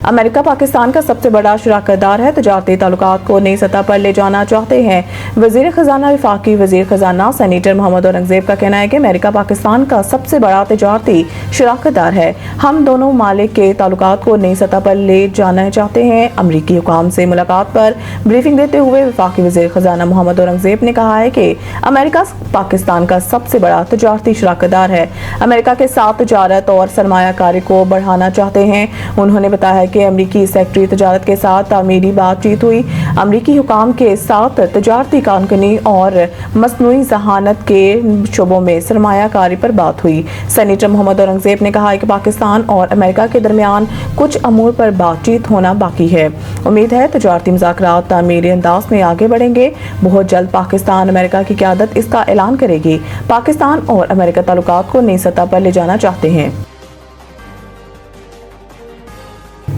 America Pakistan का सबसे बड़ा शराकतदार है। तजारती ताल्लुकात को नई सतह पर ले जाना चाहते हैं। वजीर खजाना वफाकी वजीर खजाना सेनेटर मोहम्मद औरंगजेब का कहना है कि अमेरिका पाकिस्तान का सबसे बड़ा तजारती शराकतदार है। हम दोनों मालिक के ताल्लुकात को नई सतह पर ले जाना चाहते हैं। अमरीकी हुकाम से मुलाकात पर ब्रीफिंग देते हुए वफाकी वजीर खजाना मोहम्मद औरंगजेब ने कहा है कि अमेरिका पाकिस्तान का सबसे बड़ा तजारती शराकतदार है। अमेरिका के साथ तजारत और सरमायाकारी को बढ़ाना चाहते हैं। उन्होंने बताया कि अमरीकी सेक्रेटरी तजारत के साथ तामीरी बातचीत हुई। अमरीकी हुकाम के साथ तजारती कानूनी और मसनूई जहानत के शोबों में सरमायाकारी पर बात हुई। सेनेटर मोहम्मद औरंगजेब ने कहा है कि पाकिस्तान और अमेरिका के दरमियान कुछ अमूर पर बातचीत होना बाकी है। उम्मीद है तजारती मुज़ाकरात तामीरी अंदाज में आगे बढ़ेंगे। बहुत जल्द पाकिस्तान अमेरिका की क़यादत इसका ऐलान करेगी। पाकिस्तान और अमेरिका ताल्लुकात को नई सतह पर ले जाना चाहते हैं।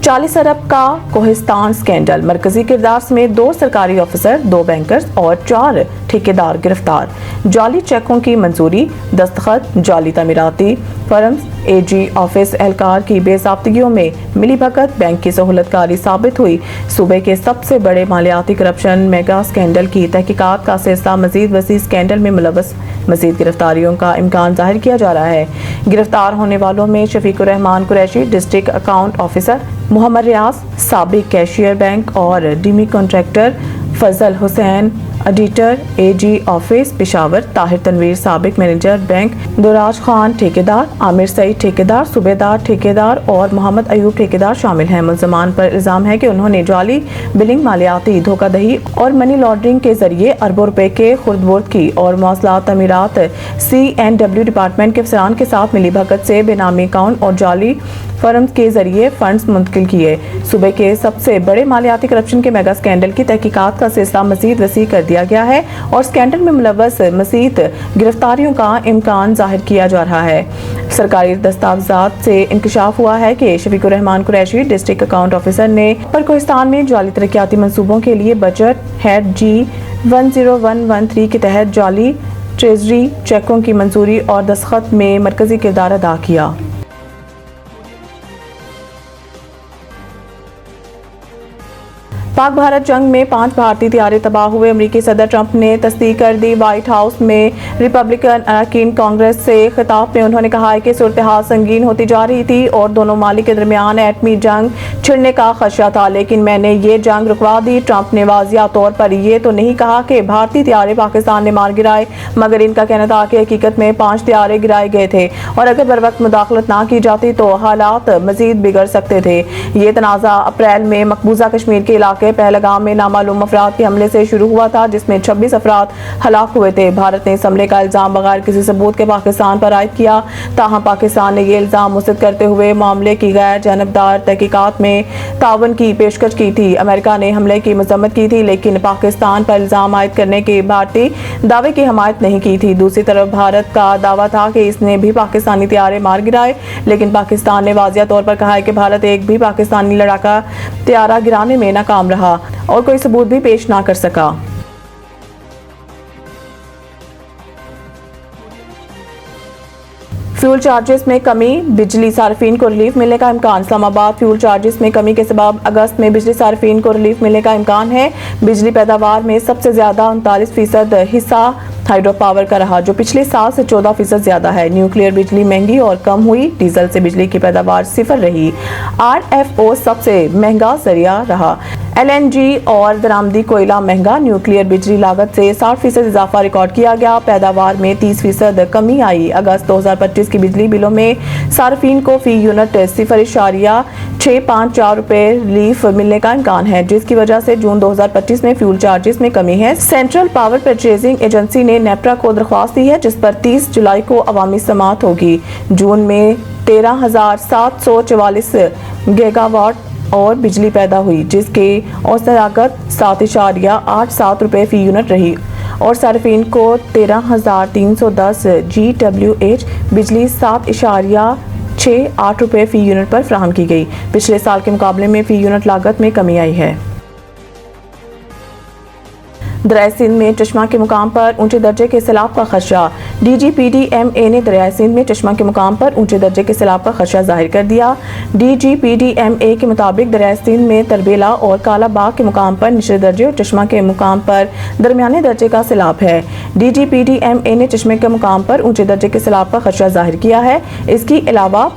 40 अरब का कोहिस्तान स्कैंडल, मरकजी किरदार समेत 2 सरकारी ऑफिसर, 2 बैंकर्स और 4 ठेकेदार गिरफ्तार। जाली चेकों की मंजूरी, दस्तखत, जाली तमीराती फर्म्स, एजी ऑफिस एहलकार की बेज़ाब्तियों में मिलीभगत, बैंक की सहूलतकारी साबित हुई। सूबे के सबसे बड़े मालियाती करप्शन मेगा स्कैंडल की तहकीकात का सिलसिला मजीद वसी स्कैंडल में मुलव्वस। मजीद गिरफ्तारियों का इम्कान जाहिर किया जा रहा है। गिरफ्तार होने वालों में Shafiqur Rehman Qureshi district account officer, Mohammad Riaz साबिक कैशियर बैंक और डीमी contractor, Fazal Hussain editor AG office Peshawar, Tahir Tanveer साबिक मैनेजर बैंक, दुराज खान ठेकेदार, आमिर सईद ठेकेदार, सूबेदार ठेकेदार और मोहम्मद अयूब ठेकेदार शामिल हैं। मुल्ज़मान पर इल्ज़ाम है कि उन्होंने जाली बिलिंग, मालियाती धोखाधड़ी और मनी लॉन्ड्रिंग के जरिए अरबों रुपए के खुर्द-बुर्द की और मौसलात तमीरात CNW डिपार्टमेंट के अफसरान के साथ मिलीभगत से बेनामी अकाउंट और जाली फर्म के जरिए फंड्स मुंतकिल किए। सूबे के सबसे बड़े मालियाती करप्शन के मेगा स्कैंडल की तहकीकात का सिलसिला मजीद वसी कर दिया गया है और स्कैंडल में मुलव्वस मजीद गिरफ्तारियों का इम्कान जाहिर किया जा रहा है। सरकारी दस्तावेजात से इंकशाफ हुआ है कि Shafiqur Rehman Qureshi district account officer ने कोहिस्तान में जाली तरक्याती मंसूबों के लिए बजट हेड G10113 के तहत जाली ट्रेजरी चेकों की मंजूरी और दस्तखत में मरकजी किरदार अदा किया। पाक भारत जंग में 5 भारतीय तैयारे तबाह हुए। अमरीकी सदर ट्रंप ने तस्दीक कर दी। व्हाइट हाउस में रिपब्लिकन अरकान कांग्रेस से खिताब में उन्होंने कहा है कि सूरत हाल संगीन होती जा रही थी और दोनों मालिक के दरमियान एटमी जंग छिड़ने का खदशा था, लेकिन मैंने ये जंग रुकवा दी। ट्रंप ने वाजिया तौर पर यह तो नहीं कहा कि भारतीय तैयारे पाकिस्तान ने मार गिराए, मगर इनका कहना था कि हकीकत में 5 तैयारे गिराए गए थे और अगर बर वक्त मुदाखलत ना की जाती तो हालात मजीद बिगड़ सकते थे। ये तनाज़ा अप्रैल में मकबूजा कश्मीर के इलाके पहलगाम में नामालूम अफराद के हमले से शुरू हुआ था, जिसमें 26 अफराद हलाक हुए थे। भारत ने इस हमले का इल्जाम बगैर किसी सबूत के पाकिस्तान पर आयद किया। ताहम पाकिस्तान ने ये इल्जाम मुस्तरद करते हुए मामले की गैर जानबदार तहकीकात में तावन की पेशकश की थी। अमेरिका ने हमले की मजम्मत की थी, लेकिन पाकिस्तान पर इल्जाम आयद करने के भारतीय दावे की हमायत नहीं की थी। दूसरी तरफ भारत का दावा था कि इसने भी पाकिस्तानी तैयारे मार गिराए, लेकिन पाकिस्तान ने वाजिया तौर पर कहा है कि भारत एक भी पाकिस्तानी लड़ाका तैयारा गिराने में नाकाम रहा और कोई सबूत भी पेश ना कर सका। फ्यूल चार्जेस में कमी, बिजली सार्फिन को रिलीफ मिलने का इम्कान। इस्लामाबाद फ्यूल चार्जेस में कमी के सबब अगस्त में बिजली सार्फिन को रिलीफ मिलने का इम्कान है। बिजली पैदावार में सबसे ज्यादा 39% हिस्सा हाइड्रो पावर का रहा, जो पिछले साल से 14% ज्यादा है। न्यूक्लियर बिजली महंगी और कम हुई। डीजल से बिजली की पैदावार 0 रही। RFO सबसे महंगा जरिया रहा। LNG और दरामदी कोयला महंगा। न्यूक्लियर बिजली लागत से 60% इजाफा रिकॉर्ड किया गया। पैदावार में 30% कमी आई। अगस्त 2025 की बिजली बिलों में सार्फिन को फी यूनिट 0.654 रुपए रिलीफ मिलने का इम्कान है, जिसकी वजह से जून 2025 में फ्यूल चार्जेस में कमी है। सेंट्रल पावर परचेजिंग एजेंसी ने नेप्रा को दरख्वास्त दी है, जिस पर 30 जुलाई को अवामी समाअत होगी। जून में 13,744 गीगावाट और बिजली पैदा हुई, जिसके औसत लागत 7.87 रुपए फी यूनिट रही और सार्फिन को 13,310 GWH बिजली 7.68 रुपए फी यूनिट पर फराहम की गई। पिछले साल के मुकाबले में फी यूनिट लागत में कमी आई है। दरियाई सिंध में चश्मा के मुकाम पर ऊंचे दर्जे के सैलाब का खदशा। DGPDMA ने दरियाई सिंध में चश्मा के मुकाम पर ऊंचे दर्जे के सैलाब का खदशा जाहिर कर दिया। DGPDMA के मुताबिक दरियाई सिंध में तरबेला और काला बाग के मुकाम पर निचले दर्जे और चश्मा के मुकाम पर दरमियाने दर्जे का सैलाब है। DGPDMA ने चश्मे के मुकाम पर ऊंचे दर्जे के सैलाब का खदशा जाहिर किया है। इसके अलावा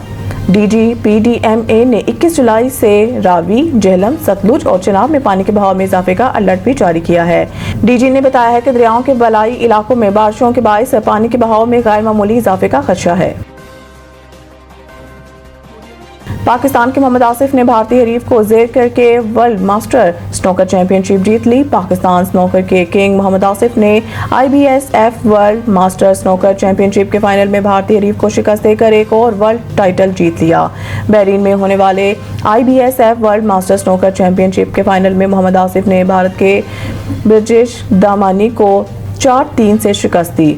DGPDMA ने 21 जुलाई से रावी, झेलम, सतलुज और चिनाब में पानी के बहाव में इजाफे का अलर्ट भी जारी किया है। DG ने बताया है कि दरियाओं के बलाई इलाकों में बारिशों के बायस पानी के बहाव में गैर मामूली इजाफे का खदशा है। पाकिस्तान के मोहम्मद आसिफ ने भारतीय हरीफ को जेर करके वर्ल्ड मास्टर स्नूकर चैंपियनशिप जीत ली। पाकिस्तान स्नूकर के किंग मोहम्मद आसिफ ने IBSF world master snooker championship के फाइनल में भारतीय हरीफ को शिकस्त देकर एक और वर्ल्ड टाइटल जीत लिया। बहरीन में होने वाले IBSF world master snooker championship के फाइनल में मोहम्मद आसिफ ने भारत के ब्रिजेश दामानी को 4-3 से शिकस्त दी।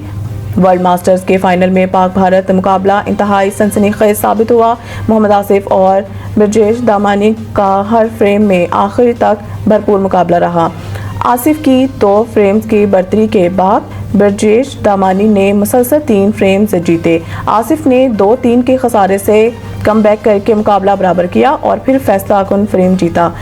वर्ल्ड मास्टर्स के फाइनल में पाक भारत मुकाबला इंतहाई सनसनीखेज साबित हुआ। मोहम्मद आसिफ और ब्रिजेश दामानी का हर फ्रेम में आखिर तक भरपूर मुकाबला रहा। आसिफ की 2 फ्रेम्स की बढ़तरी के बाद ब्रिजेश दामानी ने मुसलसल 3 फ्रेम्स जीते। आसिफ ने 2-3 के खसारे से कमबैक करके मुकाबला बराबर किया और फिर फैसला कुन फ्रेम जीता।